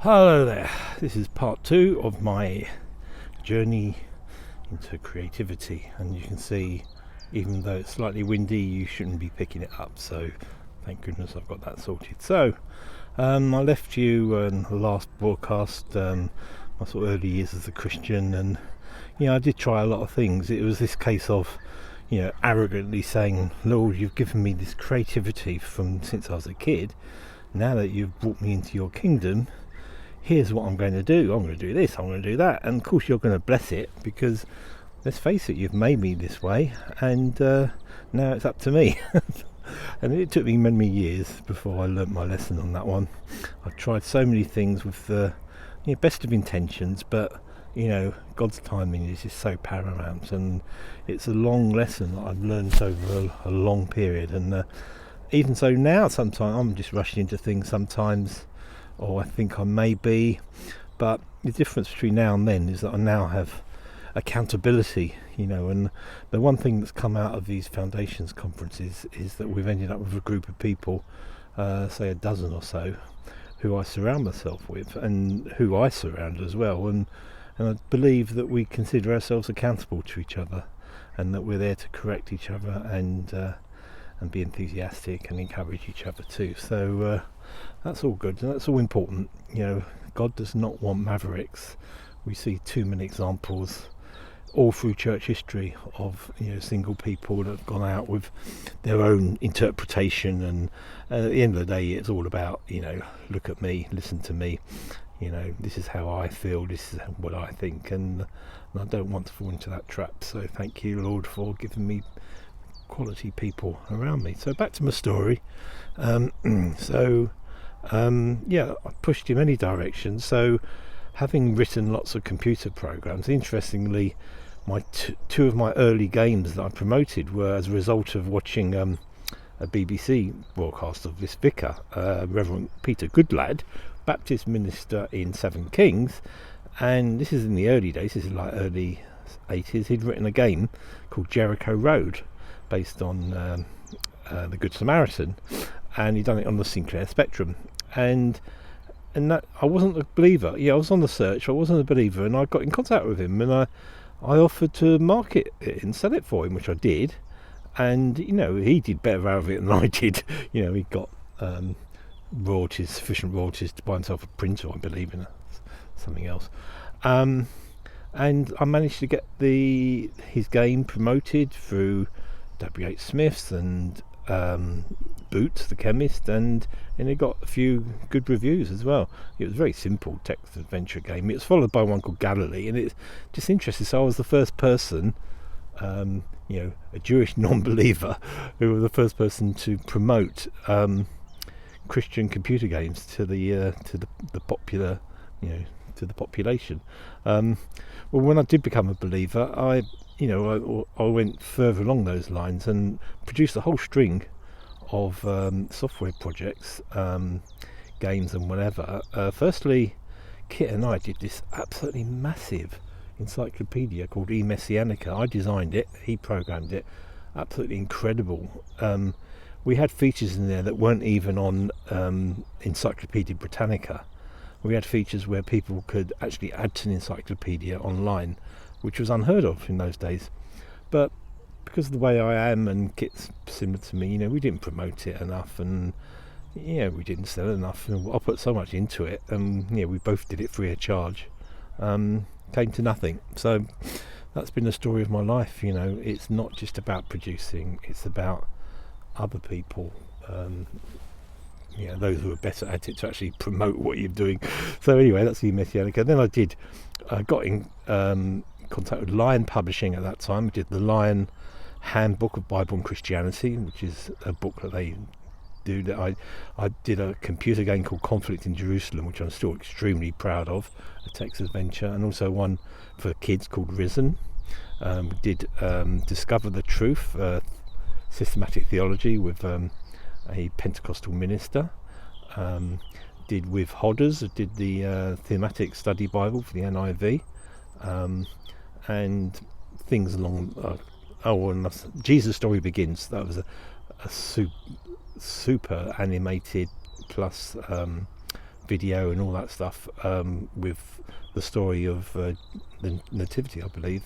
Hello there, this is part 2 of my journey into creativity, and you can see, even though it's slightly windy, you shouldn't be picking it up, so thank goodness I've got that sorted. So I left you in the last broadcast my sort of early years as a Christian, and I did try a lot of things. It was this case of arrogantly saying, Lord, you've given me this creativity from since I was a kid. Now that you've brought me into your kingdom, here's what I'm going to do. I'm going to do this, I'm going to do that. And of course you're going to bless it, because let's face it, you've made me this way, and now it's up to me. And it took me many years before I learnt my lesson on that one. I've tried so many things with the best of intentions, but God's timing is just so paramount, and it's a long lesson that I've learned over a long period. And even so now, sometimes I'm just rushing into things sometimes, or I think I may be, but the difference between now and then is that I now have accountability, and the one thing that's come out of these foundations conferences is that we've ended up with a group of people, say a dozen or so, who I surround myself with, and who I surround as well, and I believe that we consider ourselves accountable to each other, and that we're there to correct each other, and be enthusiastic and encourage each other too. So that's all good, and that's all important. God does not want mavericks. We see too many examples all through church history of single people that have gone out with their own interpretation, and at the end of the day it's all about look at me, listen to me, this is how I feel, this is what I think, and I don't want to fall into that trap. So thank you, Lord, for giving me quality people around me. So back to my story. I pushed in many directions. So having written lots of computer programs, interestingly, my two of my early games that I promoted were as a result of watching a BBC broadcast of this vicar, Reverend Peter Goodlad, Baptist minister in Seven Kings, and this is in the early days, this is like early 80s. He'd written a game called Jericho Road, based on the Good Samaritan, and he'd done it on the Sinclair Spectrum, and that I wasn't a believer. I was on the search, but I wasn't a believer, and I got in contact with him, and I offered to market it and sell it for him, which I did, and he did better out of it than I did. He got royalties, sufficient royalties to buy himself a printer, I believe, in something else. And I managed to get his game promoted through W.H. Smith's and Boots the Chemist, and it got a few good reviews as well. It was a very simple text adventure game. It was followed by one called Galilee, and it's just interesting. So I was the first person, a Jewish non-believer, who was the first person to promote Christian computer games to the popular, to the population. Well, when I did become a believer, I went further along those lines and produced a whole string of software projects, games and whatever. Firstly, Kit and I did this absolutely massive encyclopedia called eMessianica. I designed it, he programmed it. Absolutely incredible. We had features in there that weren't even on Encyclopedia Britannica. We had features where people could actually add to an encyclopedia online, which was unheard of in those days. But because of the way I am, and Kit's similar to me, we didn't promote it enough, and we didn't sell enough. I put so much into it, and we both did it free of charge. Came to nothing. So that's been the story of my life. It's not just about producing, it's about other people, those who are better at it, to actually promote what you're doing. So anyway, that's the Messianica. Then I got in contact with Lion Publishing at that time. I did the Lion Handbook of Bible and Christianity, which is a book that they do. That I did a computer game called Conflict in Jerusalem, which I'm still extremely proud of, a text adventure, and also one for kids called Risen. We did Discover the Truth, systematic theology with a Pentecostal minister. Did with Hodders, did the thematic study Bible for the NIV, and things along. And Jesus Story Begins. That was a super animated plus video and all that stuff, with the story of the Nativity, I believe,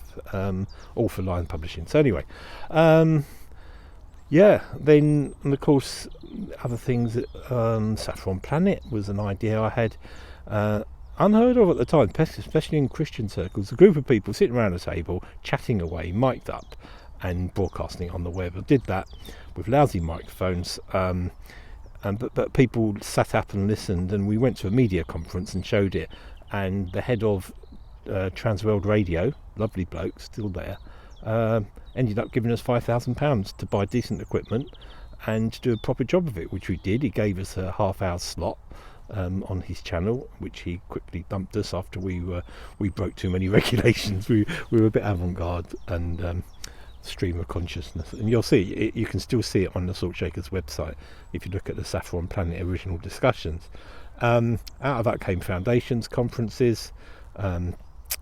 all for Lion Publishing. So anyway, then, and of course, other things, Saffron Planet was an idea I had, unheard of at the time, especially in Christian circles. A group of people sitting around a table, chatting away, mic'd up, and broadcasting it on the web. I did that with lousy microphones, but people sat up and listened, and we went to a media conference and showed it, and the head of Transworld Radio, lovely bloke, still there, ended up giving us £5,000 to buy decent equipment and to do a proper job of it, which we did. He gave us a half-hour slot on his channel, which he quickly dumped us after we broke too many regulations. We were a bit avant-garde and stream of consciousness, and you'll see it, you can still see it on the Salt Shakers website if you look at the Saffron Planet original discussions. Out of that came Foundations conferences,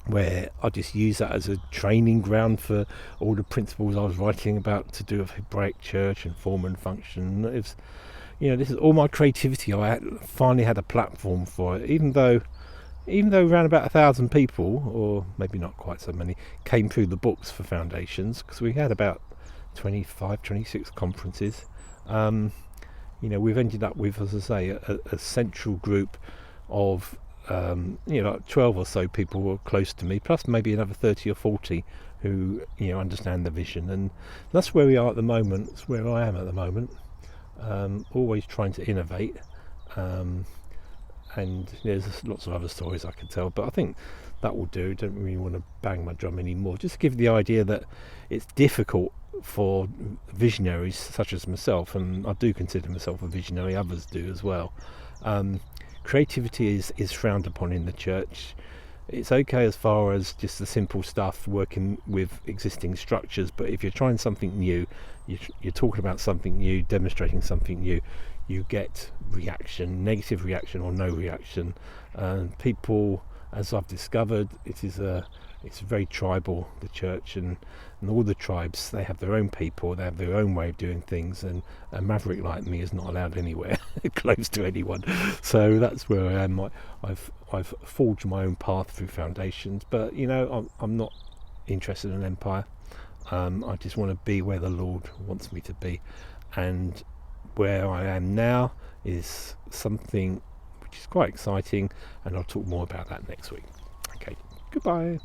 where I just use that as a training ground for all the principles I was writing about to do with Hebraic Church and form and function. It was, this is all my creativity. I finally had a platform for it, even though around about 1,000 people, or maybe not quite so many, came through the books for Foundations, because we had about 26 conferences. We've ended up with, as I say, a central group of like 12 or so people who are close to me, plus maybe another 30 or 40 who understand the vision, and that's where we are at the moment. It's where I am at the moment, always trying to innovate, and there's lots of other stories I could tell, but I think that will do. Don't really want to bang my drum anymore, just to give the idea that it's difficult for visionaries such as myself, and I do consider myself a visionary, others do as well. Creativity is frowned upon in the church. It's okay as far as just the simple stuff, working with existing structures, but if you're trying something new, you're talking about something new, demonstrating something new, you get reaction, negative reaction or no reaction. People, as I've discovered, it's very tribal, the church, and all the tribes, they have their own people, they have their own way of doing things, and a maverick like me is not allowed anywhere close to anyone. So that's where I am. I've forged my own path through Foundations, but I'm not interested in empire. I just want to be where the Lord wants me to be, and where I am now is something which is quite exciting, and I'll talk more about that next week. Okay, goodbye.